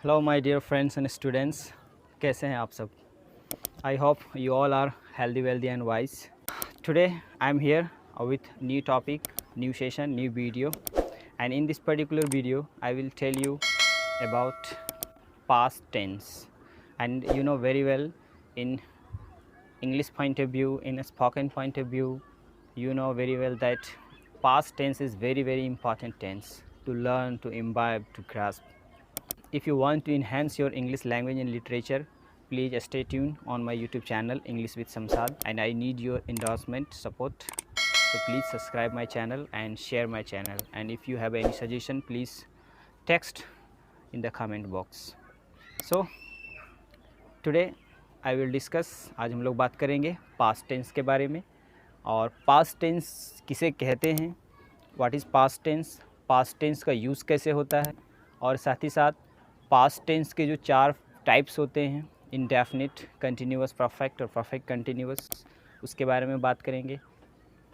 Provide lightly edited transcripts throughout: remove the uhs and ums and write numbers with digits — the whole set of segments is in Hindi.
Hello my dear friends and students, कैसे हैं आप सब? I hope you all are healthy, wealthy and wise. Today I am here with new topic, new session, new video, and in this particular video I will tell you about past tense. And you know very well, in English point of view, in a spoken point of view, you know very well that past tense is very important tense to learn, to imbibe, to grasp. If you want to enhance your English language and literature, please stay tuned on my YouTube channel English with Samsad, and I need your endorsement support. So please subscribe my channel and share my channel. And if you have any suggestion, please text in the comment box. So today I will discuss, आज हम लोग बात करेंगे past tense के बारे में. और past tense किसे कहते हैं, what is past tense, past tense का यूज़ कैसे होता है, और साथ ही साथ पास्ट टेंस के जो 4 टाइप्स होते हैं, इंडेफिनिट, कंटिन्यूअस परफेक्ट और परफेक्ट कंटिन्यूअस, उसके बारे में बात करेंगे.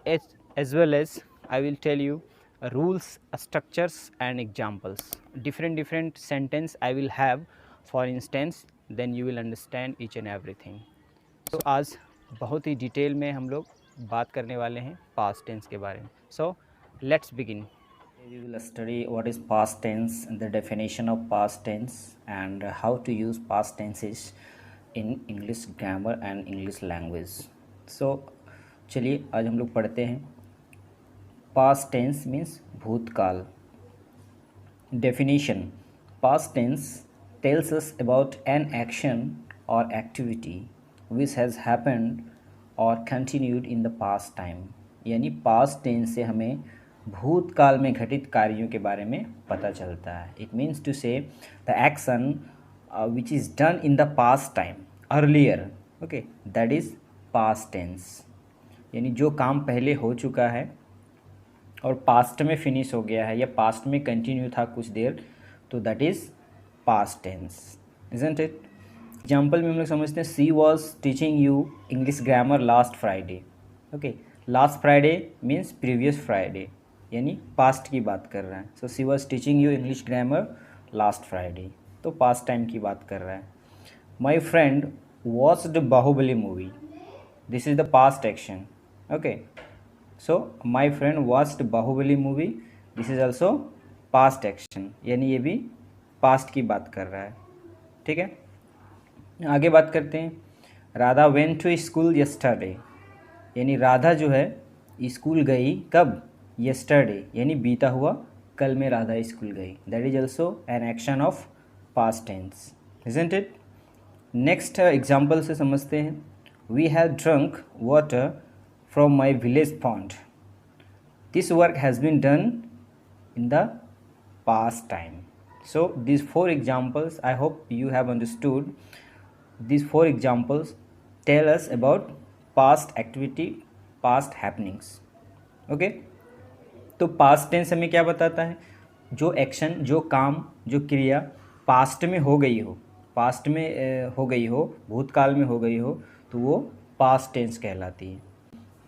As well as I will tell you rules, structures and examples. Different sentence I will have for instance, then you will understand each and everything. तो आज बहुत ही डिटेल में हम लोग बात करने वाले हैं पास्ट टेंस के बारे में. सो let's begin. We will study what is past tense, the definition of past tense, and how to use past tenses in English grammar and English language. So चलिए आज हम लोग पढ़ते हैं. past tense means भूतकाल. Definition: past tense tells us about an action or activity which has happened or continued in the past time. यानी past tense से हमें भूतकाल में घटित कार्यों के बारे में पता चलता है. It means to say the action which is done in the past time earlier, okay, that is past tense. यानी जो काम पहले हो चुका है और पास्ट में फिनिश हो गया है या पास्ट में कंटिन्यू था कुछ देर, तो that is past tense, isn't it. Example में हम लोग समझते हैं, she was teaching you English grammar last Friday. Okay, last Friday means previous Friday, यानी पास्ट की बात कर रहा है. So she was teaching you English grammar last Friday, तो पास्ट टाइम की बात कर रहा है. My friend watched Baahubali movie, this is the past action. Okay, so my friend watched Baahubali movie, this is also past action, यानी ये भी पास्ट की बात कर रहा है. ठीक है, आगे बात करते हैं. Radha went to school yesterday, यानी राधा जो है स्कूल गई कब, येस्टरडे, यानी बीता हुआ कल में राधा स्कूल गई. That is also an action of past tense, isn't it. Next example से समझते हैं. We have drunk water from my village pond, this work has been done in the past time. So this 4 examples, I hope you have understood. This 4 examples tell us about past activity, past happenings. Okay, तो पास्ट टेंस हमें क्या बताता है, जो एक्शन, जो काम, जो क्रिया पास्ट में हो गई हो, पास्ट में हो गई हो, भूतकाल में हो गई हो, तो वो पास्ट टेंस कहलाती है.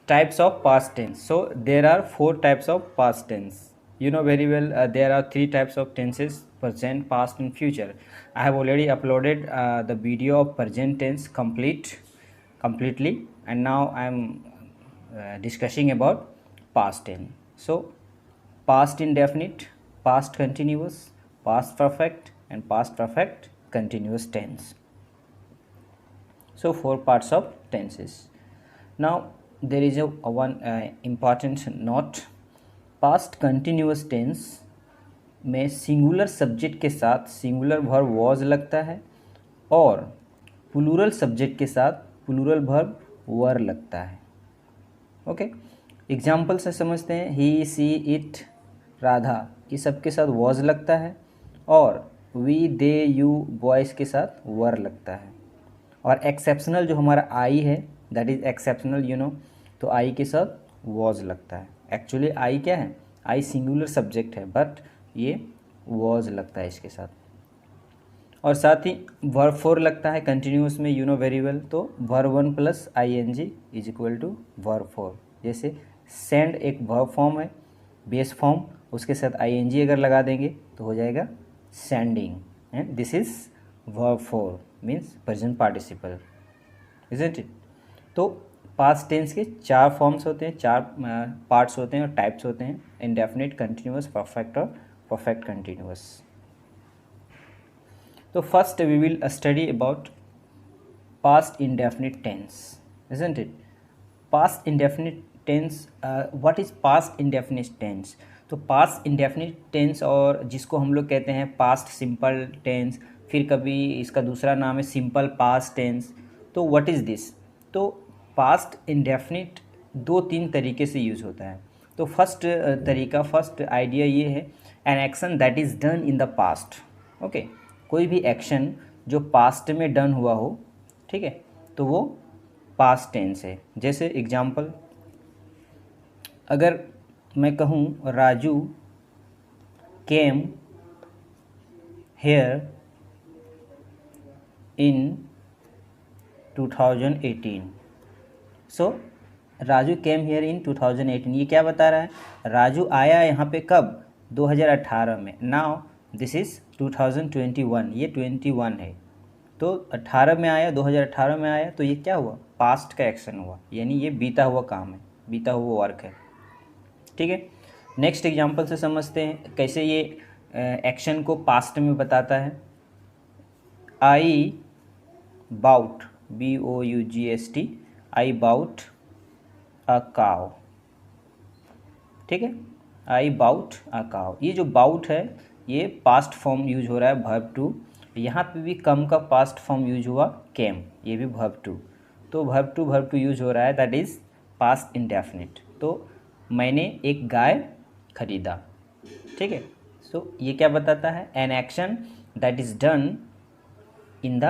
Types of past tense. So there are 4 types of past tense. You know very well, there are 3 types of tenses: present, past and future. I have already uploaded the video of present tense completely, and now I am discussing about past tense. So past indefinite, past continuous, past perfect and past perfect continuous tense. So 4 parts of tenses. Now there is a one important note. Past continuous tense में सिंगुलर सब्जेक्ट के साथ सिंगुलर वर्ब वॉज लगता है और प्लूरल सब्जेक्ट के साथ प्लूरल वर्ब वर लगता है. ओके, एग्जाम्पल से समझते हैं. ही, सी, इट, राधा, ये सब के साथ वॉज लगता है और वी, दे, यू, बॉयज़ के साथ वर लगता है. और एक्सेप्शनल जो हमारा आई है, that is exceptional, you know, तो आई के साथ वॉज लगता है. एक्चुअली आई क्या है, आई सिंगुलर सब्जेक्ट है, बट ये वॉज लगता है इसके साथ. और साथ ही वर्ब 4 लगता है कंटिन्यूअस में, यू नो वेरी वेल. तो verb 1 plus ing is equal to verb 4. जैसे सेंड एक वर्ब फॉर्म है, बेस फॉर्म, उसके साथ ing अगर लगा देंगे तो हो जाएगा sending. and this is verb 4 means present participle, isn't it? तो पास्ट टेंस के 4 फॉर्म्स होते हैं, 4 पार्ट्स होते हैं और टाइप्स होते हैं, इंडेफिनिट, कंटिन्यूअस, परफेक्ट और परफेक्ट कंटिन्यूअस। तो first we will study about past indefinite tense, isn't it? Past indefinite tense, what is past indefinite tense? तो पास्ट इंडेफिनिट टेंस, और जिसको हम लोग कहते हैं पास्ट सिंपल टेंस, फिर कभी इसका दूसरा नाम है सिंपल पास्ट टेंस। तो व्हाट इज़ दिस? तो पास्ट इंडेफिनिट 2-3 तरीके से यूज़ होता है। तो फर्स्ट तरीका, फर्स्ट आइडिया ये है, an action that is done in the past. Okay, कोई भी एक्शन जो पास्ट में डन हुआ हो, ठीक है, तो वो पास्ट टेंस है। जैसे एग्जाम्पल, अगर मैं कहूँ Raju came here in 2018, so Raju came here in 2018, ये क्या बता रहा है? राजू आया यहाँ पे कब? 2018 में। नाउ दिस इज़ 2021, ये 21 है, तो 18 में आया, 2018 में आया, तो ये क्या हुआ? पास्ट का एक्शन हुआ, यानी ये बीता हुआ काम है, बीता हुआ वर्क है, ठीक है। नेक्स्ट एग्जांपल से समझते हैं कैसे ये एक्शन को पास्ट में बताता है। I bought, BOUGST, I bought a cow, ठीक है, आई बाउट अ काव। ये जो बाउट है ये पास्ट फॉर्म यूज हो रहा है, वर्ब टू। यहाँ पे भी कम का पास्ट फॉर्म यूज हुआ केम, ये भी वर्ब टू। तो वर्ब टू यूज हो रहा है, दैट इज़ पास्ट इंडेफिनिट। तो मैंने एक गाय खरीदा, ठीक है। सो ये क्या बताता है? An action that is done in the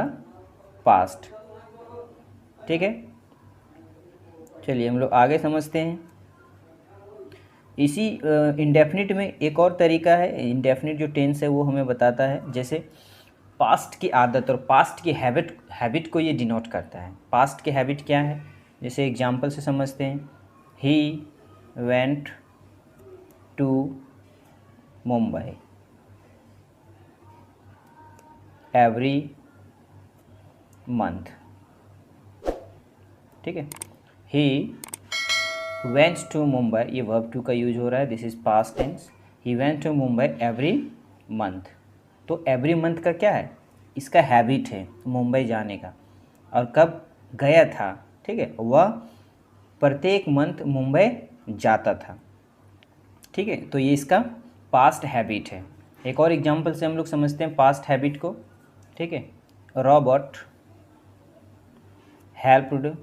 past, ठीक है। चलिए हम लोग आगे समझते हैं। इसी इंडेफिनिट में एक और तरीका है, इंडेफिनिट जो टेंस है वो हमें बताता है, जैसे पास्ट की आदत और पास्ट की हैबिट को ये डिनोट करता है। पास्ट की हैबिट क्या है? जैसे एग्जांपल से समझते हैं, he went to Mumbai every month, ठीक है। ही वेंट टू मुंबई, ये वर्ब टू का यूज हो रहा है, this is past tense. He went to Mumbai every month, तो एवरी मंथ का क्या है? इसका हैबिट है मुंबई जाने का, और कब गया था, ठीक है, वह प्रत्येक मंथ मुंबई जाता था, ठीक है। तो ये इसका पास्ट हैबिट है। एक और एग्जांपल से हम लोग समझते हैं पास्ट हैबिट को, ठीक है। रॉबर्ट हेल्प्ड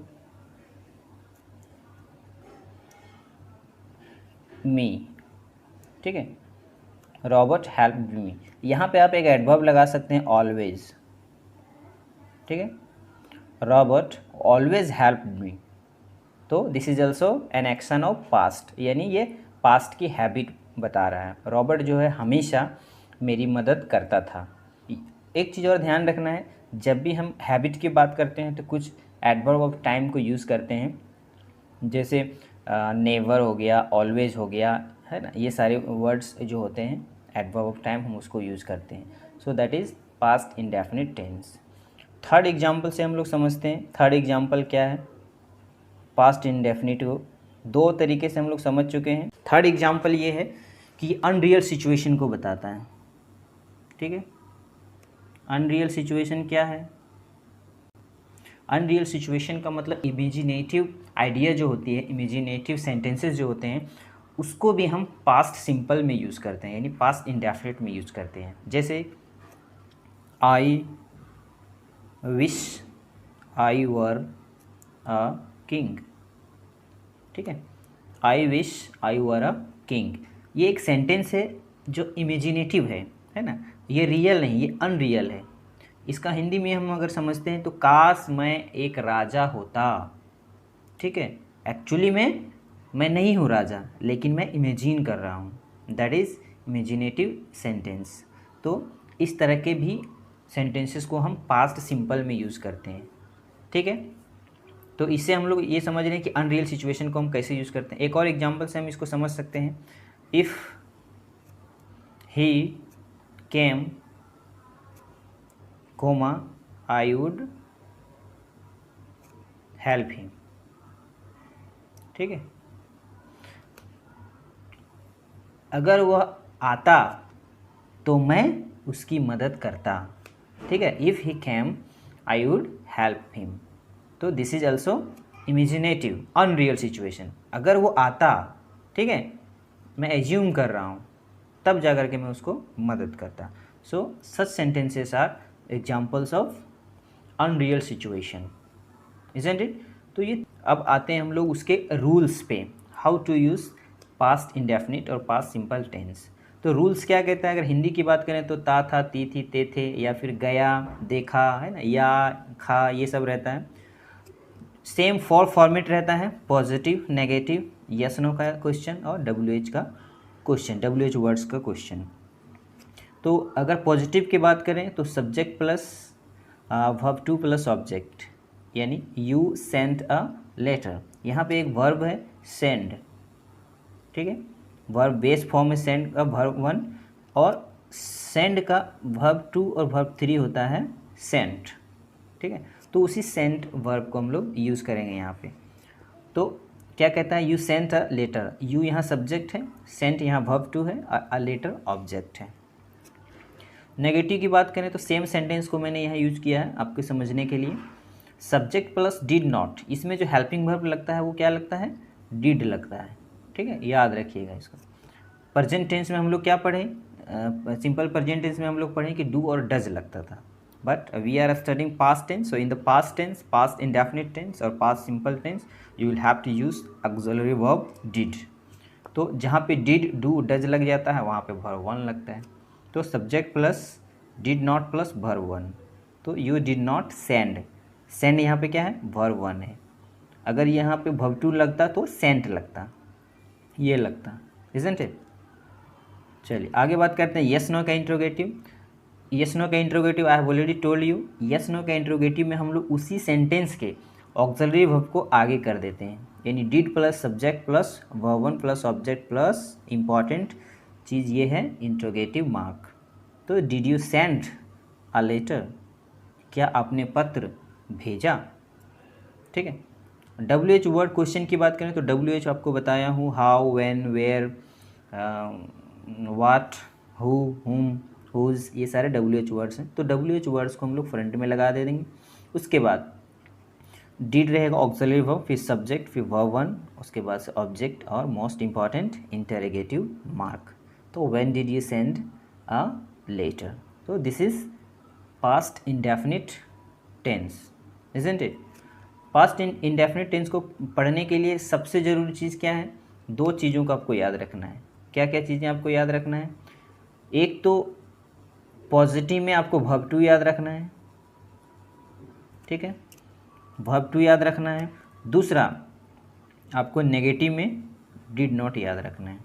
मी, ठीक है, रॉबर्ट हेल्प्ड मी। यहाँ पे आप एक एडवर्ब लगा सकते हैं ऑलवेज, ठीक है, रॉबर्ट ऑलवेज हेल्प्ड मी। तो this is also an action of past, यानी ये पास्ट की हैबिट बता रहा है। रॉबर्ट जो है हमेशा मेरी मदद करता था। एक चीज़ और ध्यान रखना है, जब भी हम हैबिट की बात करते हैं तो कुछ एडवर्ब ऑफ टाइम को यूज़ करते हैं, जैसे नेवर हो गया, ऑलवेज हो गया, है ना, ये सारे वर्ड्स जो होते हैं एडवर्ब ऑफ टाइम हम उसको यूज़ करते हैं। So that is past indefinite tense. Third example से हम लोग समझते हैं। थर्ड एग्जांपल क्या है? पास्ट इंडेफिनिट को 2 तरीके से हम लोग समझ चुके हैं। थर्ड एग्जांपल ये है कि अनरियल सिचुएशन को बताता है, ठीक है। अनरियल सिचुएशन क्या है? अनरियल सिचुएशन का मतलब इमेजिनेटिव आइडिया जो होती है, इमेजिनेटिव सेंटेंसेस जो होते हैं, उसको भी हम पास्ट सिंपल में यूज़ करते हैं, यानी पास्ट इंडेफिनिट में यूज़ करते हैं। जैसे आई wish I were a king, ठीक है, आई wish I were a king. ये एक सेंटेंस है जो इमेजिनेटिव है ना, ये रियल नहीं, ये अनरियल है। इसका हिंदी में हम अगर समझते हैं तो काश मैं एक राजा होता, ठीक है। एक्चुअली में मैं नहीं हूँ राजा, लेकिन मैं इमेजिन कर रहा हूँ, दैट इज़ इमेजिनेटिव सेंटेंस। तो इस तरह के भी सेंटेंसेस को हम पास्ट सिंपल में यूज़ करते हैं, ठीक है। तो इससे हम लोग ये समझ रहे हैं कि अनरियल सिचुएशन को हम कैसे यूज़ करते हैं। एक और एग्जांपल से हम इसको समझ सकते हैं। If he came comma I would help him. ठीक है, अगर वह आता तो मैं उसकी मदद करता। ठीक है, if he came I would help him. तो this is also imaginative unreal situation. अगर वो आता, ठीक है, मैं एज्यूम कर रहा हूँ, तब जा कर के मैं उसको मदद करता। So such sentences are examples of unreal situation, isn't it. तो ये अब आते हैं हम लोग उसके रूल्स पे, how to use past indefinite और पास्ट सिंपल टेंस। तो रूल्स क्या कहता है, अगर हिंदी की बात करें तो ता था, ती थी, ते थे, या फिर गया, देखा, है ना, या खा, ये सब रहता है। सेम फॉर्मेट रहता है, पॉजिटिव, नेगेटिव, यस नो का क्वेश्चन और WH का क्वेश्चन, WH वर्ड्स का क्वेश्चन। तो अगर पॉजिटिव की बात करें तो subject plus verb two plus object, यानी यू सेंड अ लेटर। यहाँ पे एक वर्ब है सेंड, ठीक है, वर्ब बेस फॉर्म में सेंड का वर्ब 1 और सेंड का वर्ब 2 और वर्ब 3 होता है सेंट। ठीक है, तो उसी सेंट वर्ब को हम लोग यूज़ करेंगे यहाँ पे। तो क्या कहता है, you sent a letter, you यहाँ सब्जेक्ट है, सेंट यहाँ वर्ब 2 है, अ लेटर ऑब्जेक्ट है। नेगेटिव की बात करें तो सेम सेंटेंस को मैंने यहाँ यूज़ किया है आपके समझने के लिए। सब्जेक्ट प्लस डिड नॉट, इसमें जो हेल्पिंग वर्ब लगता है वो क्या लगता है, डिड लगता है। ठीक है, याद रखिएगा इसको। प्रेजेंट टेंस में हम लोग क्या पढ़े, सिंपल प्रेजेंट टेंस में हम लोग पढ़े कि डू और डज लगता था, but we are studying past tense. So in the past tense, past indefinite tense और past simple tense, you will have to use auxiliary verb did. तो जहाँ पे डिड, डू, डज लग जाता है वहाँ पे वर्ब 1 लगता है। तो subject plus did not plus verb 1, तो you did not send, send यहाँ पे क्या है, वर्ब 1 है। अगर यहाँ पे वर्ब 2 लगता तो सेंट लगता, ये लगता, इजंट इट। चलिए आगे बात करते हैं यस नो का इंट्रोगेटिव। यस नो का interrogative I have already told you, yes no का इंट्रोगेटिव में हम लोग उसी सेंटेंस के ऑक्सिलरी वर्ब को आगे कर देते हैं, यानी did plus subject plus verb 1 plus object plus important चीज़ ये है इंट्रोगेटिव मार्क। तो did you send a letter, क्या आपने पत्र भेजा। ठीक है, WH वर्ड क्वेश्चन की बात करें तो WH आपको बताया हूँ, how, when, where, what, who, whom, whose, ये सारे WH वर्ड्स हैं। तो WH वर्ड्स को हम लोग फ्रंट में लगा दे देंगे। उसके बाद डिड रहेगा ऑक्सिलरी वर्ब, फिर सब्जेक्ट, फिर वर्ब 1, उसके बाद से ऑब्जेक्ट और मोस्ट इंपॉर्टेंट इंटरोगेटिव मार्क। तो when did you send a letter. तो this is past indefinite tense, isn't it. Past indefinite tense को पढ़ने के लिए सबसे ज़रूरी चीज़ क्या है, 2 चीज़ों का आपको याद रखना है। क्या क्या चीज़ें आपको याद रखना है, एक तो पॉजिटिव में आपको वर्ब 2 याद रखना है, ठीक है, वर्ब 2 याद रखना है। दूसरा आपको नेगेटिव में डिड नॉट याद रखना है,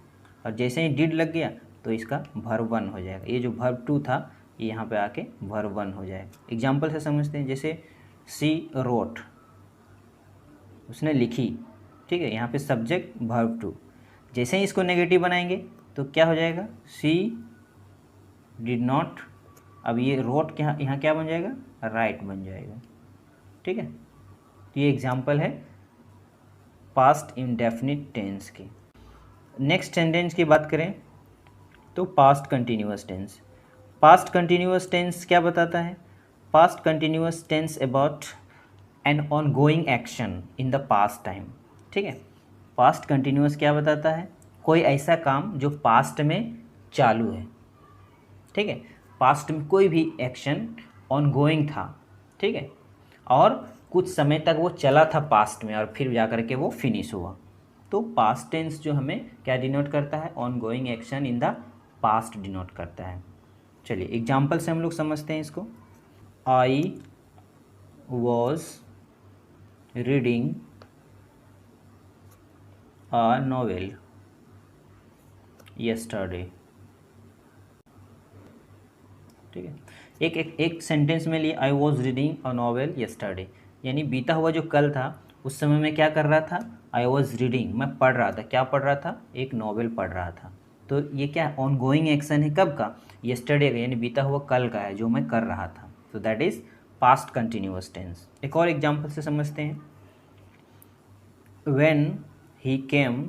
और जैसे ही डिड लग गया तो इसका वर्ब 1 हो जाएगा, ये जो वर्ब 2 था ये यहाँ पे आके वर्ब 1 हो जाएगा। एग्जाम्पल से समझते हैं, जैसे सी रोट, उसने लिखी, ठीक है, यहाँ पे सब्जेक्ट वर्ब 2, जैसे ही इसको नेगेटिव बनाएंगे तो क्या हो जाएगा, सी डिड नॉट, अब ये रोट के यहाँ क्या बन जाएगा, राइट बन जाएगा। ठीक है, तो ये एग्जाम्पल है पास्ट इंडेफिनिट टेंस की। नेक्स्ट टेंस की बात करें तो past continuous tense. Past continuous tense क्या बताता है, past continuous tense about an ongoing action in the past time. ठीक है, पास्ट कंटिन्यूअस क्या बताता है, कोई ऐसा काम जो पास्ट में चालू है। ठीक है, पास्ट में कोई भी एक्शन ऑन गोइंग था, ठीक है, और कुछ समय तक वो चला था पास्ट में और फिर जा कर के वो फिनिश हुआ। तो पास्ट टेंस जो हमें क्या डिनोट करता है, on going action in the past denote करता है। चलिए एग्जाम्पल से हम लोग समझते हैं इसको। I was reading a novel yesterday। ठीक है, एक सेंटेंस में लिए, I was reading a novel yesterday, यानी बीता हुआ जो कल था उस समय मैं क्या कर रहा था, आई वॉज रीडिंग, मैं पढ़ रहा था, क्या पढ़ रहा था, एक नॉवेल पढ़ रहा था। तो ये क्या ऑन गोइंग एक्शन है, कब का, yesterday का, यानी बीता हुआ कल का है जो मैं कर रहा था। तो that is past continuous tense. एक और एग्जांपल से समझते हैं। व्हेन ही केम,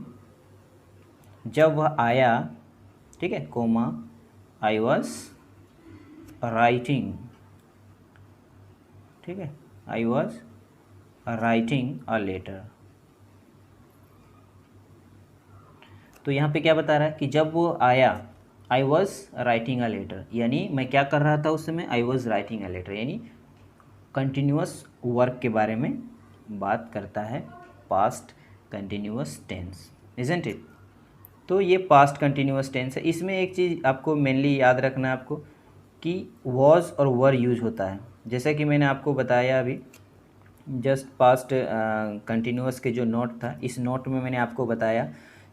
जब वह आया, ठीक है, कोमा, आई वॉज राइटिंग, ठीक है, I was writing a letter. तो यहाँ पे क्या बता रहा है कि जब वो आया, I was writing a letter, यानी मैं क्या कर रहा था उस समय, I was writing a letter, यानी कंटिन्यूअस वर्क के बारे में बात करता है past continuous tense, isn't it. तो ये पास्ट कंटिन्यूअस टेंस है। इसमें एक चीज़ आपको मेनली याद रखना है आपको कि वॉज और वर यूज होता है। जैसा कि मैंने आपको बताया अभी जस्ट पास्ट कंटिन्यूअस के जो नोट था, इस नोट में मैंने आपको बताया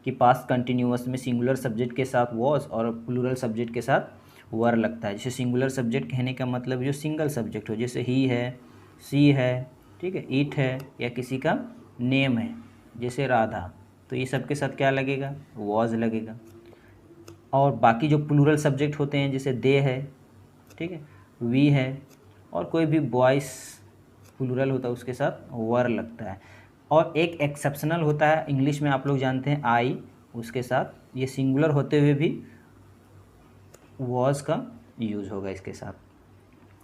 कि पास्ट कंटिन्यूअस में सिंगुलर सब्जेक्ट के साथ वॉज और प्लूरल सब्जेक्ट के साथ वर लगता है। जैसे सिंगुलर सब्जेक्ट कहने का मतलब जो सिंगल सब्जेक्ट हो, जैसे ही है, सी है, ठीक है, इट है, या किसी का नेम है जैसे राधा, तो ये सब के साथ क्या लगेगा, वॉज लगेगा। और बाकी जो प्लूरल सब्जेक्ट होते हैं जैसे दे है, ठीक है, वी है, और कोई भी बॉयस प्लूरल होता है उसके साथ वर लगता है। और एक एक्सेप्शनल होता है इंग्लिश में, आप लोग जानते हैं, आई, उसके साथ ये सिंगुलर होते हुए भी वॉज का यूज़ होगा इसके साथ,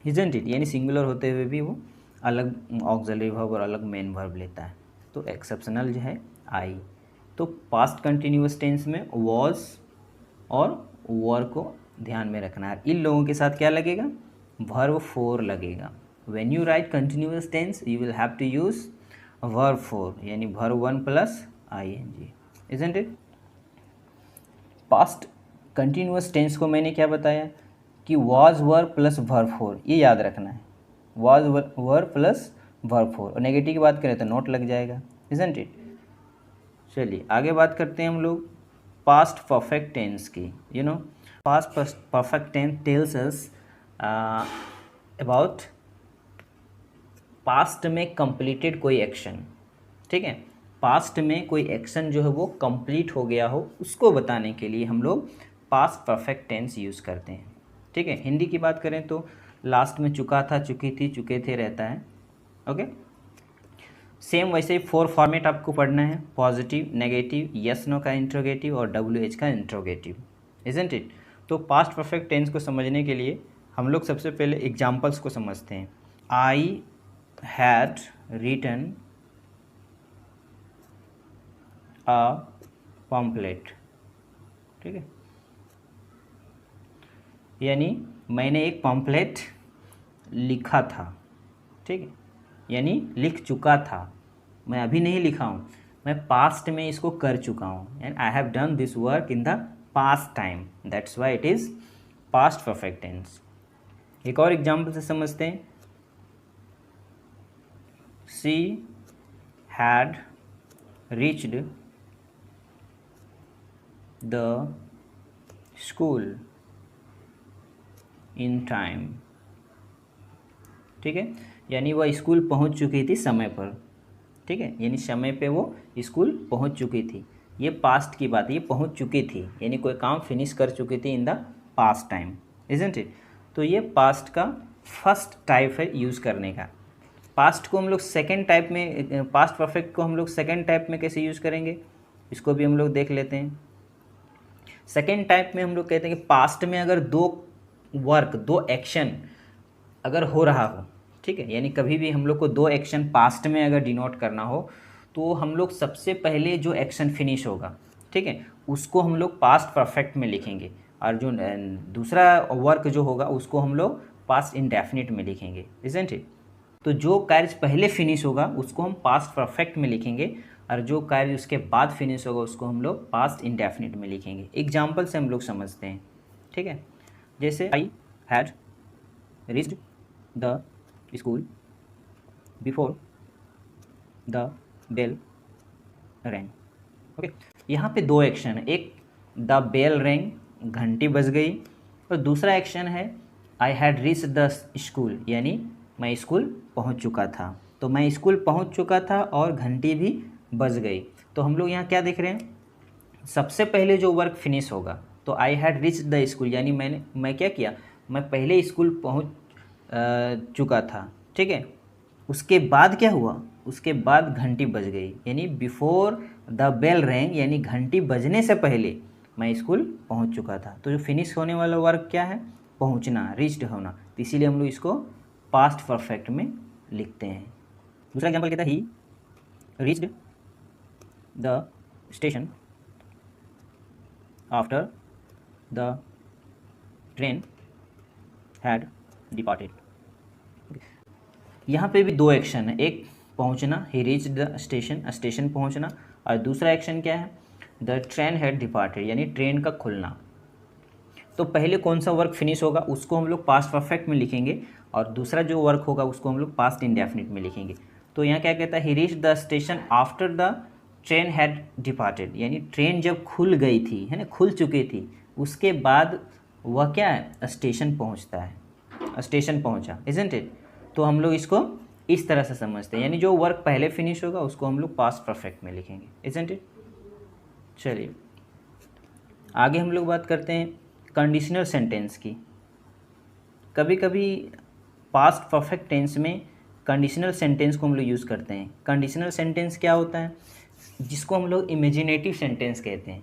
इजंट इट। यानी सिंगुलर होते हुए भी वो अलग ऑक्सिलरी वर्ब और अलग मेन वर्ब लेता है। तो एक्सेप्शनल जो है आई। तो पास्ट कंटिन्यूअस टेंस में वॉज और वर को ध्यान में रखना है। इन लोगों के साथ क्या लगेगा, वर्ब फोर लगेगा। When you write continuous tense you will have to use verb four, यानी verb one plus ing, isn't it. Past continuous tense को मैंने क्या बताया कि was were plus verb four, ये याद रखना है, was were plus verb four. और नेगेटिव की बात करें तो नोट लग जाएगा, इजंट इट। चलिए आगे बात करते हैं हम लोग पास्ट परफेक्ट टेंस की। You know past perfect tense tells us about past में कंप्लीटेड कोई एक्शन, ठीक है, पास्ट में कोई एक्शन जो है वो कंप्लीट हो गया हो, उसको बताने के लिए हम लोग पास्ट परफेक्ट टेंस यूज़ करते हैं, ठीक है। हिंदी की बात करें तो लास्ट में चुका था, चुकी थी, चुके थे रहता है, ओके। सेम वैसे ही फोर फॉर्मेट आपको पढ़ना है, पॉजिटिव, नेगेटिव, यस नो का इंट्रोगेटिव और WH का इंट्रोगेटिव, इजंट इट। तो पास्ट परफेक्ट टेंस को समझने के लिए हम लोग सबसे पहले एग्जाम्पल्स को समझते हैं। I had written a pamphlet, ठीक है, यानी मैंने एक पम्पलेट लिखा था, ठीक है, यानी लिख चुका था, मैं अभी नहीं लिखा हूँ, मैं पास्ट में इसको कर चुका हूँ, and I have done this work in the past time, that's why it is past perfect tense. एक और एग्जाम्पल से समझते हैं। She had reached the school in time, ठीक है, यानी वह स्कूल पहुंच चुकी थी समय पर, ठीक है, यानी समय पे वो स्कूल पहुंच चुकी थी। ये पास्ट की बात है, ये पहुंच चुकी थी, यानी कोई काम फिनिश कर चुकी थी इन the past time, isn't it. तो ये पास्ट का फर्स्ट टाइप है यूज़ करने का। पास्ट को हम लोग सेकेंड टाइप में, पास्ट परफेक्ट को हम लोग सेकेंड टाइप में कैसे यूज़ करेंगे, इसको भी हम लोग देख लेते हैं। सेकेंड टाइप में हम लोग कहते हैं कि पास्ट में अगर दो वर्क, दो एक्शन अगर हो रहा हो, ठीक है, यानी कभी भी हम लोग को दो एक्शन पास्ट में अगर डिनोट करना हो तो हम लोग सबसे पहले जो एक्शन फिनिश होगा, ठीक है, उसको हम लोग पास्ट परफेक्ट में लिखेंगे, और जो दूसरा वर्क जो होगा उसको हम लोग पास्ट इंडेफिनिट में लिखेंगे, इजंट इट। तो जो कार्य पहले फिनिश होगा उसको हम पास्ट परफेक्ट में लिखेंगे, और जो कार्य उसके बाद फिनिश होगा उसको हम लोग पास्ट इंडेफिनिट में लिखेंगे। एग्जाम्पल से हम लोग समझते हैं, ठीक है। जैसे I had reached the school before the bell rang, okay. यहाँ पे दो एक्शन है, एक द बेल रैंग, घंटी बज गई, और दूसरा एक्शन है आई हैड रीच्ड द स्कूल, यानी मैं स्कूल पहुँच चुका था। तो मैं स्कूल पहुँच चुका था और घंटी भी बज गई। तो हम लोग यहाँ क्या देख रहे हैं, सबसे पहले जो वर्क फिनिश होगा तो आई हैड रीच्ड द स्कूल, यानी मैं क्या किया, मैं पहले स्कूल चुका था, ठीक है। उसके बाद क्या हुआ, उसके बाद घंटी बज गई, यानी बिफोर द बेल रैंग, यानी घंटी बजने से पहले मैं स्कूल पहुंच चुका था। तो जो फिनिश होने वाला वर्क क्या है, पहुंचना, रीच्ड होना, तो इसीलिए हम लोग इसको पास्ट परफेक्ट में लिखते हैं। दूसरा एग्जाम्पल कहता है ही reached the station after the train had departed. यहाँ पे भी दो एक्शन है, एक पहुँचना, ही रीच द स्टेशन, स्टेशन पहुँचना, और दूसरा एक्शन क्या है, द ट्रेन हैड डिपार्टेड, यानी ट्रेन का खुलना। तो पहले कौन सा वर्क फिनिश होगा उसको हम लोग पास्ट परफेक्ट में लिखेंगे, और दूसरा जो वर्क होगा उसको हम लोग पास्ट इंडेफिनिट में लिखेंगे। तो यहाँ क्या कहता है, he reach the station after the train had departed, यानी ट्रेन जब खुल गई थी, है ना, खुल चुकी थी, उसके बाद वह क्या है, स्टेशन पहुँचता है, स्टेशन पहुँचा, इजंट इट। तो हम लोग इसको इस तरह से समझते हैं, यानी जो वर्क पहले फिनिश होगा उसको हम लोग पास्ट परफेक्ट में लिखेंगे, इजंट इट। चलिए आगे हम लोग बात करते हैं कंडीशनल सेंटेंस की। कभी कभी पास्ट परफेक्ट टेंस में कंडीशनल सेंटेंस को हम लोग यूज़ करते हैं। कंडीशनल सेंटेंस क्या होता है, जिसको हम लोग इमेजिनेटिव सेंटेंस कहते हैं,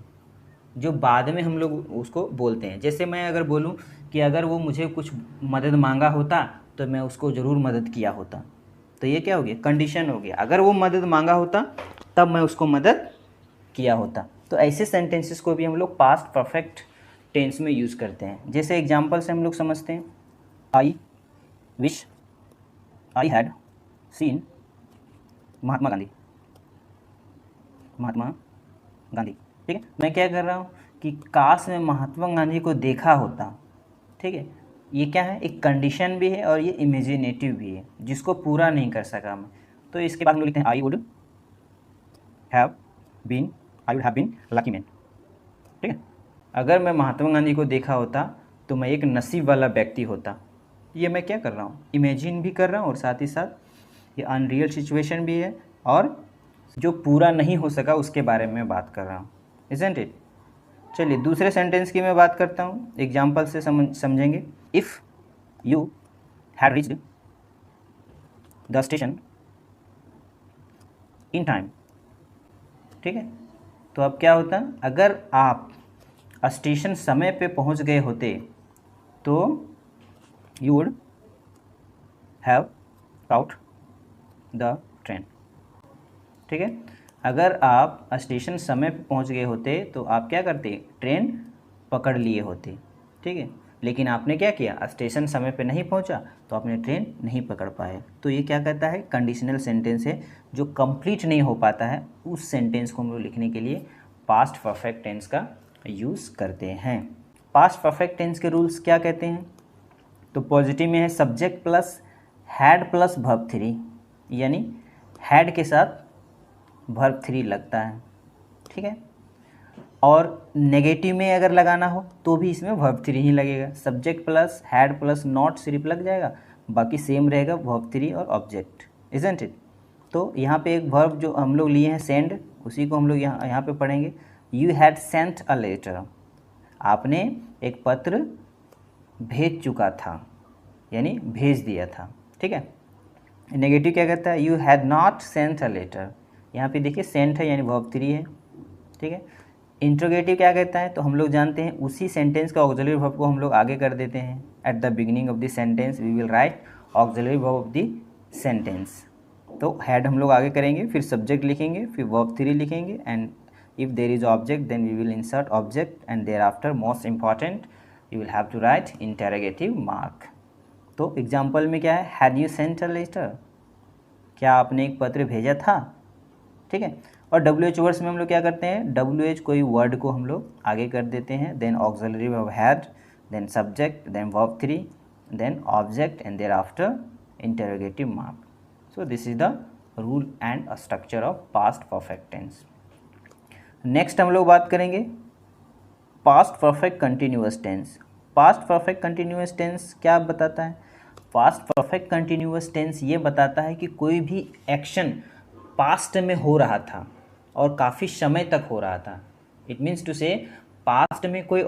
जो बाद में हम लोग उसको बोलते हैं। जैसे मैं अगर बोलूं कि अगर वो मुझे कुछ मदद मांगा होता तो मैं उसको ज़रूर मदद किया होता, तो ये क्या हो गया, कंडीशन हो गया। अगर वो मदद मांगा होता तब मैं उसको मदद किया होता। तो ऐसे सेंटेंसेस को भी हम लोग पास्ट परफेक्ट टेंस में यूज़ करते हैं। जैसे एग्जांपल से हम लोग समझते हैं, I wish I had seen Mahatma Gandhi, Mahatma Gandhi, ठीक है। मैं क्या कर रहा हूँ कि काश मैं महात्मा गांधी को देखा होता, ठीक है। ये क्या है, एक कंडीशन भी है और ये इमेजिनेटिव भी है, जिसको पूरा नहीं कर सका मैं। तो इसके बाद हम लोग लिखते हैं I would have been lucky man, ठीक है। अगर मैं महात्मा गांधी को देखा होता तो मैं एक नसीब वाला व्यक्ति होता। ये मैं क्या कर रहा हूँ, इमेजिन भी कर रहा हूँ, और साथ ही साथ ये अनरियल सिचुएशन भी है, और जो पूरा नहीं हो सका उसके बारे में बात कर रहा हूँ, इजंट इट। चलिए दूसरे सेंटेंस की मैं बात करता हूँ, एग्जाम्पल से समझेंगे। If you had reached the station in time, ठीक है। तो अब क्या होता, अगर आप स्टेशन समय पे पहुंच गए होते तो you would have cout the train, ठीक है। अगर आप स्टेशन समय पे पहुंच गए होते तो आप क्या करते, ट्रेन पकड़ लिए होते, ठीक है। लेकिन आपने क्या किया, स्टेशन समय पे नहीं पहुंचा तो आपने ट्रेन नहीं पकड़ पाए। तो ये क्या कहता है, कंडीशनल सेंटेंस है, जो कंप्लीट नहीं हो पाता है, उस सेंटेंस को हम लोग लिखने के लिए पास्ट परफेक्ट टेंस का यूज़ करते हैं। पास्ट परफेक्ट टेंस के रूल्स क्या कहते हैं, तो पॉजिटिव में है subject plus had plus verb three, यानी हैड के साथ वर्ब थ्री लगता है, ठीक है। और नेगेटिव में अगर लगाना हो तो भी इसमें वर्ब थ्री ही लगेगा, subject plus had plus not सिर्फ लग जाएगा, बाकी सेम रहेगा वर्ब थ्री और ऑब्जेक्ट, इजंट इट। तो यहाँ पे एक वर्ब जो हम लोग लिए हैं सेंड, उसी को हम लोग यहाँ पे पढ़ेंगे। You had sent a letter, आपने एक पत्र भेज चुका था, यानी भेज दिया था, ठीक है। नेगेटिव क्या कहता है, you had not sent a letter, यहाँ पे देखिए सेंट है यानी वर्ब थ्री है, ठीक है। इंट्रोगेटिव क्या कहता है, तो हम लोग जानते हैं उसी सेंटेंस का ऑक्सिलरी वर्ब को हम लोग आगे कर देते हैं। At the beginning of the sentence we will write auxiliary verb of the sentence. तो हैड हम लोग आगे करेंगे, फिर सब्जेक्ट लिखेंगे, फिर वर्ब थ्री लिखेंगे, and if there is object then we will insert object, and thereafter most important you will have to write interrogative mark. तो एग्जाम्पल में क्या है, had you sent a letter, क्या आपने एक पत्र भेजा था, ठीक है। और डब्ल्यू एच वर्ड्स में हम लोग क्या करते हैं, डब्ल्यू एच कोई वर्ड को हम लोग आगे कर देते हैं, then auxiliary verb had, then subject, then verb three, then object, and thereafter interrogative mark. So this is the rule and structure of past perfect tense. Next हम लोग बात करेंगे past perfect continuous tense. Past perfect continuous tense क्या बताता है, पास्ट परफेक्ट कंटिन्यूअस टेंस ये बताता है कि कोई भी एक्शन पास्ट में हो रहा था और काफ़ी समय तक हो रहा था। इट मीन्स टू से पास्ट में कोई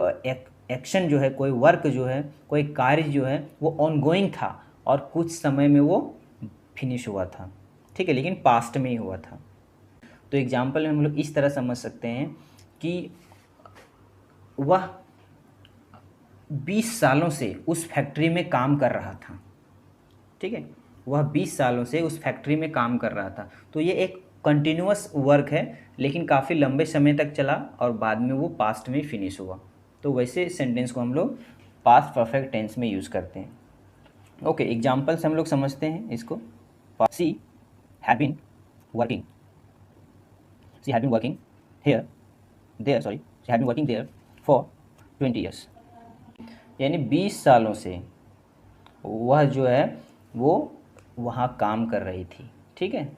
एक्शन जो है, कोई वर्क जो है, कोई कार्य जो है वो ऑनगोइंग था और कुछ समय में वो फिनिश हुआ था, ठीक है, लेकिन पास्ट में ही हुआ था। तो एग्जाम्पल में हम लोग इस तरह समझ सकते हैं कि वह 20 सालों से उस फैक्ट्री में काम कर रहा था, ठीक है, वह 20 सालों से उस फैक्ट्री में काम कर रहा था। तो ये एक कंटिन्यूअस वर्क है, लेकिन काफ़ी लंबे समय तक चला और बाद में वो पास्ट में फिनिश हुआ। तो वैसे सेंटेंस को हम लोग पास्ट परफेक्ट टेंस में यूज़ करते हैं। ओके, एग्जाम्पल से हम लोग समझते हैं इसको। She have been working, she have been working here there, sorry, she have been working there for 20 years, यानी 20 सालों से वह जो है वो वहाँ काम कर रही थी, ठीक है,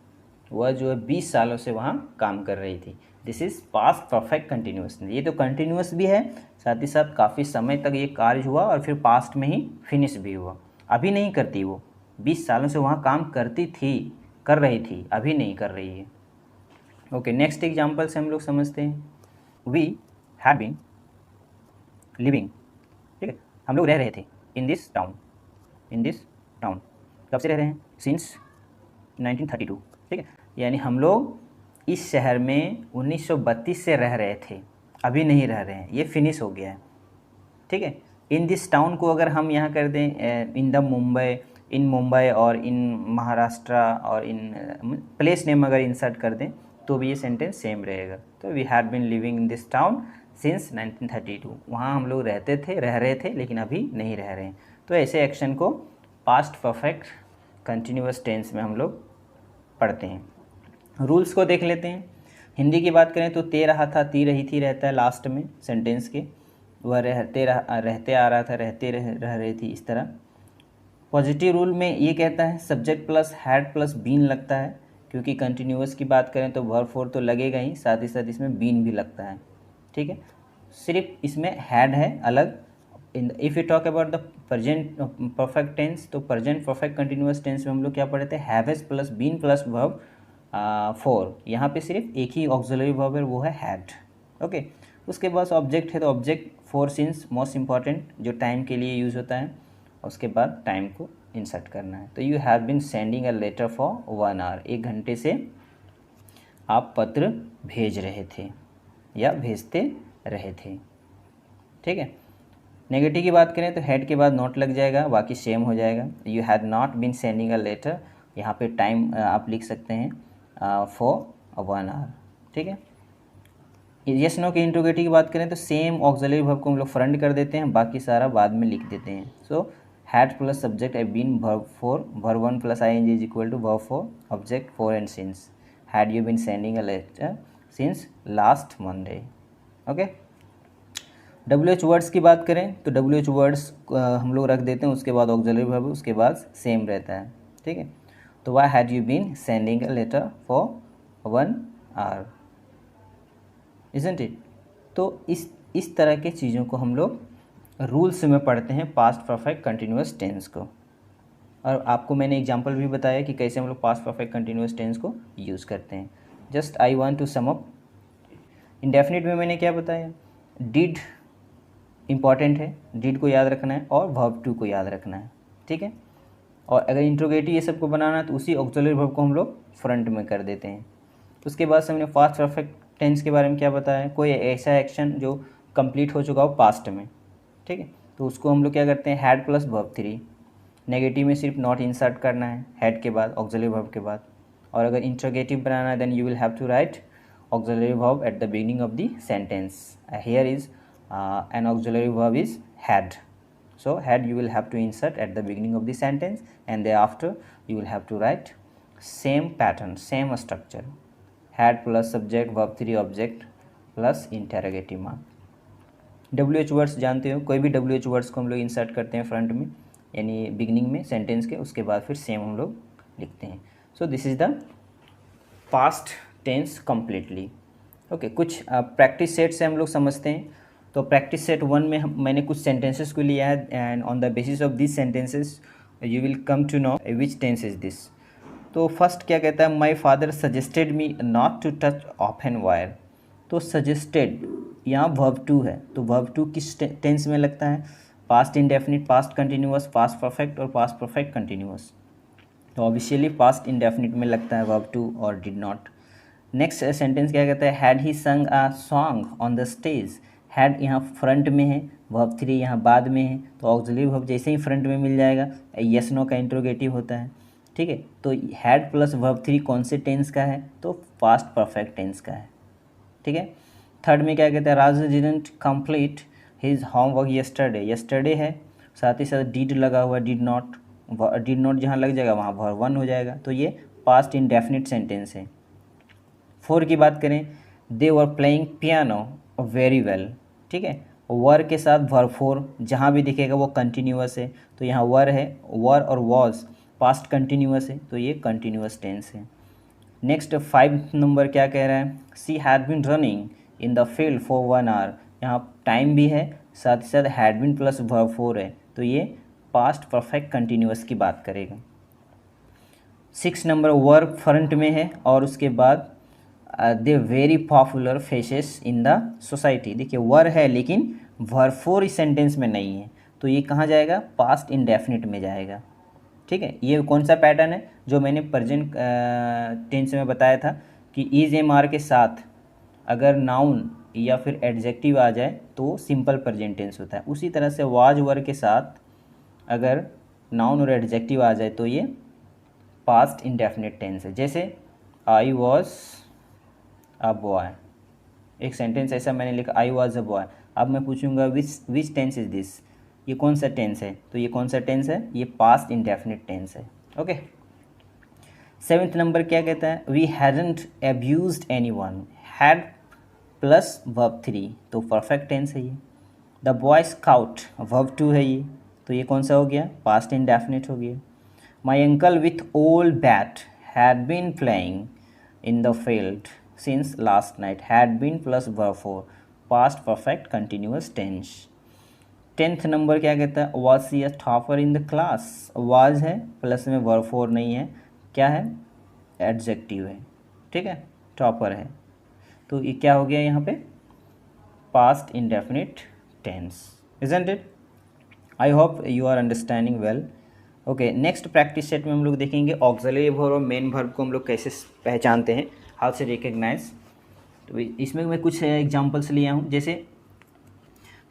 वह जो है 20 सालों से वहाँ काम कर रही थी। This is past perfect continuous. ये तो कंटिन्यूस भी है, साथ ही साथ काफ़ी समय तक ये कार्य हुआ और फिर पास्ट में ही फिनिश भी हुआ। अभी नहीं करती, वो 20 सालों से वहाँ काम करती थी, कर रही थी, अभी नहीं कर रही है। ओके, नेक्स्ट एग्जाम्पल से हम लोग समझते हैं। वी हैव बीन लिविंग, ठीक है, हम लोग रह रहे थे इन this town, in this town, कब से रह रहे हैं? सिंस 1932, ठीक है, यानी हम लोग इस शहर में 1932 से रह रहे थे, अभी नहीं रह रहे हैं, ये फिनिश हो गया है, ठीक है। इन दिस टाउन को अगर हम यहाँ कर दें in the Mumbai, in Mumbai और इन महाराष्ट्र और इन प्लेस नेम अगर इंसर्ट कर दें तो भी ये सेंटेंस सेम रहेगा। तो we had been living in this town since 1932, वहाँ हम लोग रहते थे, रह रहे थे, लेकिन अभी नहीं रह रहे हैं। तो ऐसे एक्शन को पास्ट परफेक्ट कंटिन्यूअस टेंस में हम लोग पढ़ते हैं। रूल्स को देख लेते हैं। हिंदी की बात करें तो ते रहा था, ती रही थी रहता है लास्ट में सेंटेंस के, वह रहते आ रहा था, रहते रह रही थी, इस तरह। पॉजिटिव रूल में ये कहता है subject plus had plus been लगता है, क्योंकि कंटिन्यूअस की बात करें तो वर्ब फोर तो लगेगा ही, साथ ही साथ इसमें बीन भी लगता है, ठीक है। सिर्फ इसमें हैड है अलग। If you talk about the present perfect tense, तो प्रेजेंट परफेक्ट कंटिन्यूअस टेंस में हम लोग क्या पढ़े थे? Haves plus been plus verb four. यहाँ पे सिर्फ एक ही ऑक्सिलरी वर्ब है, वो है हैड। ओके, उसके बाद ऑब्जेक्ट है, तो object four since most important जो टाइम के लिए यूज़ होता है, उसके बाद टाइम को इंसर्ट करना है। तो you have been sending a letter for 1 hour, 1 घंटे से आप पत्र भेज रहे थे या भेजते रहे थे, ठीक है। नेगेटिव की बात करें तो हेड के बाद नॉट लग जाएगा, बाकी सेम हो जाएगा। You had not been sending a letter, यहाँ पे टाइम आप लिख सकते हैं फॉर 1 आवर, ठीक है। यस नो की इंट्रोगेटिव की बात करें तो सेम ऑक्सिलरी वर्ब को हम लोग फ्रंट कर देते हैं, बाकी सारा बाद में लिख देते हैं। So had plus subject I been verb four, verb 1 plus ING is equal to verb 4 object 4 and since. Had you been sending a letter since last Monday, okay. WH words की बात करें तो WH वर्ड्स हम लोग रख देते हैं, उसके बाद ऑक्सिलरी वर्ब, उसके बाद सेम रहता है, ठीक है। तो why had you been sending a letter for 1 hour, isn't it. तो इस तरह के चीज़ों को हम लोग रूल्स में पढ़ते हैं पास्ट परफेक्ट कंटिन्यूअस टेंस को। और आपको मैंने एग्जांपल भी बताया कि कैसे हम लोग पास्ट परफेक्ट कंटिन्यूअस टेंस को यूज़ करते हैं। Just I want to sum up. Indefinite में मैंने क्या बताया? डिड इम्पॉर्टेंट है, डिड को याद रखना है और वर्ब टू को याद रखना है, ठीक है। और अगर इंट्रोगेटिव ये सब को बनाना है तो उसी ऑक्सिलरी वर्ब को हम लोग फ्रंट में कर देते हैं। उसके बाद से हमने पास्ट परफेक्ट टेंस के बारे में क्या बताया? कोई ऐसा एक्शन जो कंप्लीट हो चुका हो पास्ट में, ठीक है, तो उसको हम लोग क्या करते हैं? Had plus verb 3। नेगेटिव में सिर्फ नॉट इंसर्ट करना है हैड के बाद, ऑक्सिलरी वर्ब के बाद। और अगर इंट्रोगेटिव बनाना है then you will have to write auxiliary verb at the beginning of the sentence. Here is an auxiliary verb is had. So had you will have to insert at the beginning of the sentence, and thereafter you will have to write same pattern, same structure. Had plus subject verb 3 object plus interrogative mark. WH words जानते हो, कोई भी WH वर्ड्स को हम लोग इंसर्ट करते हैं फ्रंट में, यानी बिगिनिंग में सेंटेंस के, उसके बाद फिर सेम हम लोग लिखते हैं। So this is the past tense completely. Okay, कुछ प्रैक्टिस सेट से हम लोग समझते हैं। तो प्रैक्टिस सेट 1 में मैंने कुछ सेंटेंसेस को लिया है, and on the basis of this sentences you will come to know which tense is this. तो फर्स्ट क्या कहता है? My father suggested me not to touch open wire. तो सजेस्टेड यहाँ वर्ब टू है, तो वर्ब टू किस टेंस में लगता है? Past indefinite, past continuous, past perfect और पास्ट परफेक्ट कंटिन्यूअस। तो ऑब्वियसली पास्ट इंडेफिनिट में लगता है वर्ब टू और डिड नॉट। नेक्स्ट सेंटेंस क्या कहता है, हैड ही संग a song on the stage. Had यहाँ फ्रंट में है, वर्ब थ्री यहाँ बाद में है, तो ऑक्सिलरी वर्ब जैसे ही फ्रंट में मिल जाएगा, यस नो का इंट्रोगेटिव होता है, ठीक है। तो हैड प्लस वर्ब थ्री कौन से टेंस का है, तो पास्ट परफेक्ट टेंस का है, ठीक है। थर्ड में क्या कहता है, Raju didn't complete his homework yesterday. Yesterday है, साथ ही साथ डिड लगा हुआ, डिड नॉट जहाँ लग जाएगा वहाँ वर्ब वन हो जाएगा, तो ये पास्ट इंडेफिनिट सेंटेंस है। फोर की बात करें, they were playing piano very well, ठीक है। वर के साथ वर्ब फोर जहाँ भी दिखेगा वो कंटिन्यूअस है, तो यहाँ वर है, वर और वॉज पास्ट कंटिन्यूअस है, तो ये कंटिन्यूअस टेंस है। नेक्स्ट 5 नंबर क्या कह रहा है, she had been running in the field for 1 hour. यहाँ टाइम भी है, साथ ही साथ had been plus verb four है, तो ये पास्ट परफेक्ट कंटिन्यूअस की बात करेगा। 6 नंबर वर्ब फ्रंट में है और उसके बाद they very popular faces in the society. देखिए वर है लेकिन वर्ब फोर इस सेंटेंस में नहीं है, तो ये कहाँ जाएगा, पास्ट इंडेफिनिट में जाएगा, ठीक है। ये कौन सा पैटर्न है जो मैंने प्रेजेंट टेंस में बताया था कि इज एम आर के साथ अगर नाउन या फिर एडजेक्टिव आ जाए तो सिंपल प्रेजेंट टेंस होता है। उसी तरह से वाज वर के साथ अगर नाउन और एडजेक्टिव आ जाए तो ये पास्ट इंडेफिनिट टेंस है। जैसे आई वॉज अ बॉय, एक सेंटेंस ऐसा मैंने लिखा आई वॉज अ बॉय। अब मैं पूछूंगा विच टेंस इज दिस, ये कौन सा टेंस है, तो ये कौन सा टेंस है, ये पास्ट इंडेफिनिट टेंस है, ओके। 7th नंबर क्या कहता है, we hadn't abused anyone. Had plus verb three, तो परफेक्ट टेंस है ये। The boy scout verb two है ये, तो ये कौन सा हो गया, पास्ट इंडेफिनिट हो गया। My uncle with old bat had been playing in the field since last night. Had been plus verb four, past perfect continuous tense. 10th number क्या कहता है, was she a topper in the class. Was है, प्लस में वर्ब फोर नहीं है, क्या है, एडजेक्टिव है, ठीक है, टॉपर है, तो ये क्या हो गया यहाँ पे, past indefinite tense, isn't it. I hope you are understanding well, okay. Next practice set में हम लोग देखेंगे ऑक्सिलरी वर्ब और मेन वर्ब को हम लोग कैसे पहचानते हैं, हाउ से रिकग्नाइज। तो इसमें मैं कुछ एग्जाम्पल्स लिया हूँ, जैसे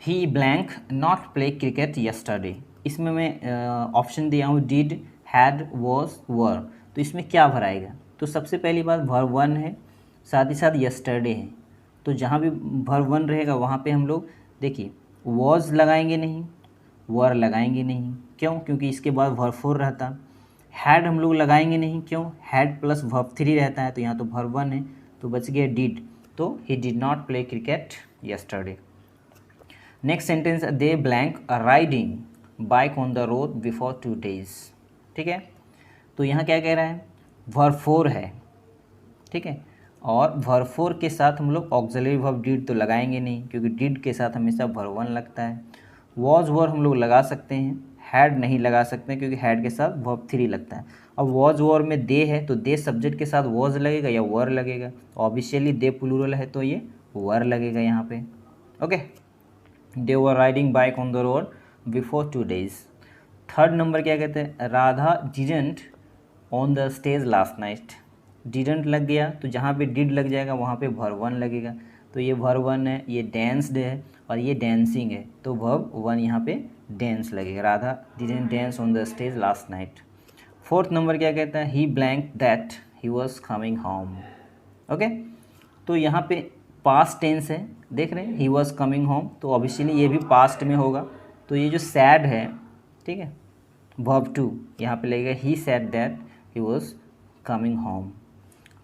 he blank not play cricket yesterday. इसमें मैं ऑप्शन दिया हूँ डिड, हैड, वॉज, वर। तो इसमें क्या भराएगा, तो सबसे पहली बात वर्ब वन है, साथ ही साथ यस्टरडे है, तो जहाँ भी वर्ब वन रहेगा वहाँ पे हम लोग देखिए वॉज लगाएंगे नहीं, वर लगाएंगे नहीं, क्यों, क्योंकि इसके बाद वर्ब फोर रहता। हैड हम लोग लगाएंगे नहीं, क्यों, हैड प्लस वर्ब थ्री रहता है, तो यहाँ तो वर्ब वन है, तो बच गया डिड, तो he did not play cricket yesterday. Next sentence, they blank riding bike on the road before 2 days, ठीक है। तो यहाँ क्या कह रहा है, वर्ब फोर है, ठीक है, और वर्ब फोर के साथ हम लोग ऑक्सिलरी वर्ब डिड तो लगाएंगे नहीं, क्योंकि डिड के साथ हमेशा वर्ब वन लगता है। वॉज वर हम लोग लगा सकते हैं, हैड नहीं लगा सकते क्योंकि हैड के साथ वर्ब थ्री लगता है। अब वॉज वर में दे है, तो दे सब्जेक्ट के साथ वॉज लगेगा या वर लगेगा, ऑब्वियसली दे प्लूरल है तो ये वर लगेगा यहाँ पे, okay. They were riding bike on the road before 2 days। Third number क्या कहते हैं, Radha didn't on the stage last night. Didn't लग गया, तो जहाँ पे डिड लग जाएगा वहाँ पे वर्ब वन लगेगा, तो ये वर्ब वन है, ये डेंस्ड है और ये डांसिंग है, तो वर्ब वन यहाँ पे डेंस लगेगा। Radha didn't dance on the stage last night. Fourth number क्या कहता है, he blank that he was coming home, okay. तो यहाँ पे पास्ट टेंस है, देख रहे हैं, ही वॉज कमिंग होम, तो ऑब्वियसली ये भी पास्ट में होगा, तो ये जो सैड है, ठीक है, वर्ब टू यहाँ पे लगेगा, he said that he was coming home.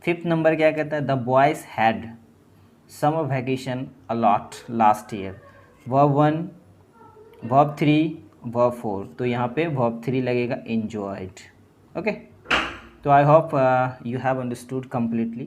Fifth number क्या कहता है, the boys had summer vacation a lot last year. Verb one, verb three, verb four, तो यहाँ पे वर्ब थ्री लगेगा, एन्जॉयड, ओके। तो I hope you have understood completely.